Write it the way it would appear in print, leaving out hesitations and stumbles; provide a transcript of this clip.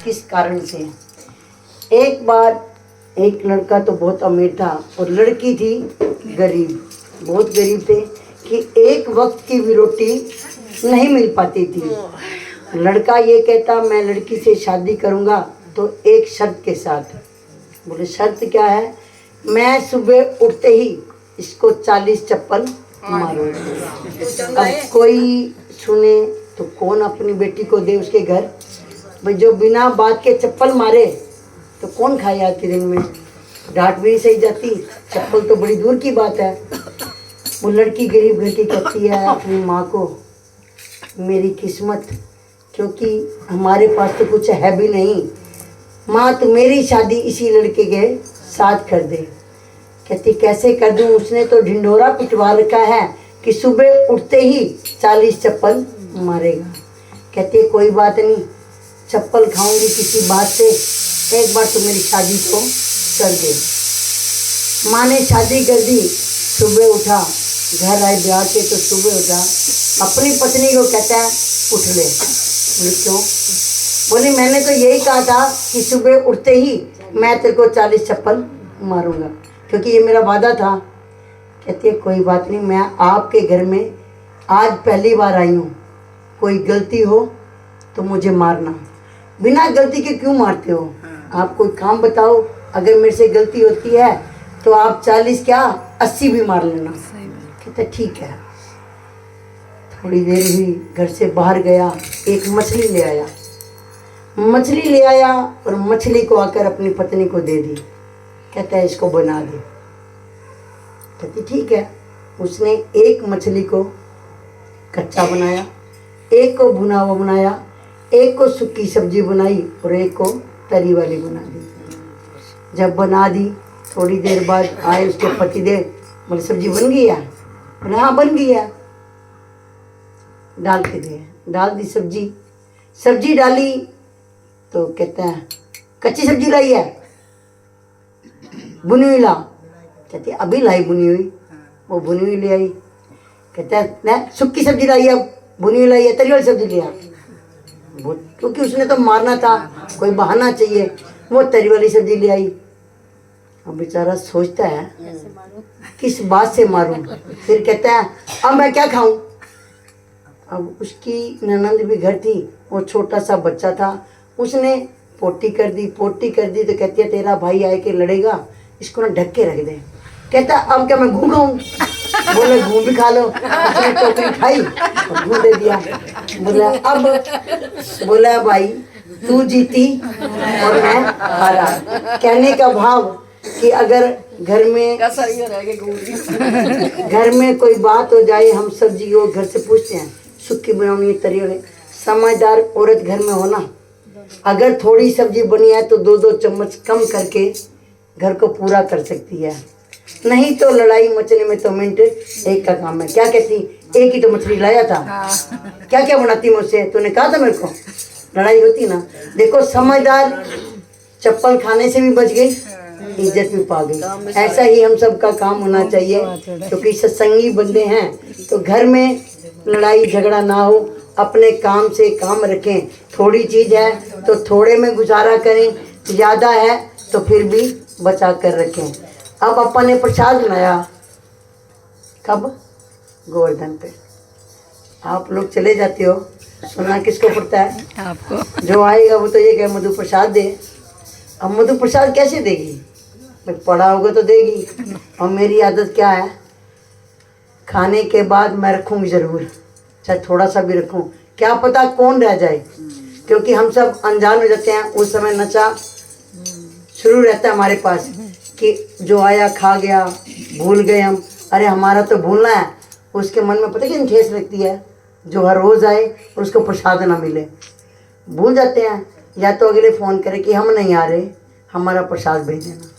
किस कारण से। एक बार एक लड़का तो बहुत अमीर था और लड़की थी गरीब, बहुत गरीब थे कि एक वक्त की भी रोटी नहीं मिल पाती थी। लड़का ये कहता मैं लड़की से शादी करूँगा तो एक शर्त के साथ। बोले शर्त क्या है? मैं सुबह उठते ही इसको 40 चप्पल मारूंगा। अब कोई सुने तो कौन अपनी बेटी को दे उसके घर? भाई जो बिना बात के चप्पल मारे तो कौन खाए आज के दिन में? डांट भी नहीं सही जाती, चप्पल तो बड़ी दूर की बात है। वो लड़की गरीब घर की कहती है अपनी माँ को मेरी किस्मत, क्योंकि हमारे पास तो कुछ है भी नहीं, माँ तो मेरी शादी इसी लड़के के साथ कर दे। कहती कैसे कर दूँ? उसने तो ढिंढोरा पिटवा रखा है कि सुबह उठते ही 40 चप्पल मारेगा। कहती है कोई बात नहीं, चप्पल खाऊंगी किसी बात से, एक बार तो मेरी शादी तो कर दे। माँ ने शादी कर दी, सुबह उठा, घर आए ब्याह के तो सुबह उठा, अपनी पत्नी को कहता है उठ ले। बोले क्यों? बोली मैंने तो यही कहा था कि सुबह उठते ही मैं तेरे को 40 चप्पल मारूंगा, क्योंकि ये मेरा वादा था। कहती है कोई बात नहीं, मैं आपके घर में आज पहली बार आई हूँ, कोई गलती हो तो मुझे मारना। बिना गलती के क्यों मारते हो? आप कोई काम बताओ, अगर मेरे से गलती होती है तो आप 40 क्या 80 भी मार लेना। कहते ठीक है। थोड़ी देर हुई, घर से बाहर गया, एक मछली ले आया। मछली ले आया और मछली को आकर अपनी पत्नी को दे दी। कहता है इसको बना दे। कहती ठीक है। उसने एक मछली को कच्चा बनाया, एक को भुना हुआ बनाया, एक को सूखी सब्जी बनाई और एक को तरी वाली बना दी। जब बना दी थोड़ी देर बाद आए उसके पतिदेव, बोले सब्जी बन गई है? बोले हाँ बन गई है। डाल के दे, डाल दी सब्जी, सब्जी डाली तो कहता है कच्ची सब्जी लाई है? बुनी हुई ला। कहती अभी लाई बुनी हुई। वो बुनी हुई ले आई। कहता है न सूखी सब्जी लाई है, बुनी हुई लाई है, तरी वाली सब्जी ले आ। वो क्योंकि उसने तो मारना था, कोई बहाना चाहिए, वो तरी वाली सब्जी ले आई। अब बेचारा सोचता है किस बात से मारूं। फिर कहता है अब मैं क्या खाऊं? अब उसकी ननंद भी घर थी, वो छोटा सा बच्चा था, उसने पोटी कर दी। पोटी कर दी तो कहती है तेरा भाई आए के लड़ेगा, इसको ना ढक के रख दे। कहता अब क्या मैं घूम खाऊं? बोले घूम भी खा लो। उसने टोकरी खाई और घूम दे दिया। बोला अब, बोला भाई तू जीती और मैं हारा। कहने का भाव कि अगर घर में कोई बात हो जाए, हम सब्जी को घर से पूछते हैं सूखी बनानी है तरी वाली। समझदार औरत घर में होना, अगर थोड़ी सब्जी बनी है तो 2-2 चम्मच कम करके घर को पूरा कर सकती है, नहीं तो लड़ाई मचने में तो मिनट एक का काम है। क्या कहती एक ही तो मछली लाया था, क्या क्या बनाती मुझसे? तूने कहा था मेरे को, लड़ाई होती ना। देखो समझदार चप्पल खाने से भी बच गई, इज्जत भी पा गई। ऐसा ही हम सब का काम होना चाहिए, क्योंकि सत्संगी बंदे हैं तो घर में लड़ाई झगड़ा ना हो, अपने काम से काम रखें। थोड़ी चीज़ है तो थोड़े में गुजारा करें, ज़्यादा है तो फिर भी बचा कर रखें। अब अपन ने प्रसाद बनाया कब? गोवर्धन पे। आप लोग चले जाते हो, सुनना किसको पड़ता है? आपको। जो आएगा वो तो ये कहे मधु प्रसाद दे। अब मधु प्रसाद कैसे देगी? भाई पढ़ा होगा तो देगी। और मेरी आदत क्या है, खाने के बाद मैं रखूँगी ज़रूर, चाहे थोड़ा सा भी रखूँ, क्या पता कौन रह जाए, क्योंकि हम सब अनजान हो जाते हैं। उस समय नशा शुरू रहता है हमारे पास कि जो आया खा गया, भूल गए हम। अरे हमारा तो भूलना है, उसके मन में पता कितनी ठेस लगती है जो हर रोज़ आए और उसको प्रसाद ना मिले। भूल जाते हैं, या तो अगले फ़ोन करे कि हम नहीं आ रहे, हमारा प्रसाद भेज देना।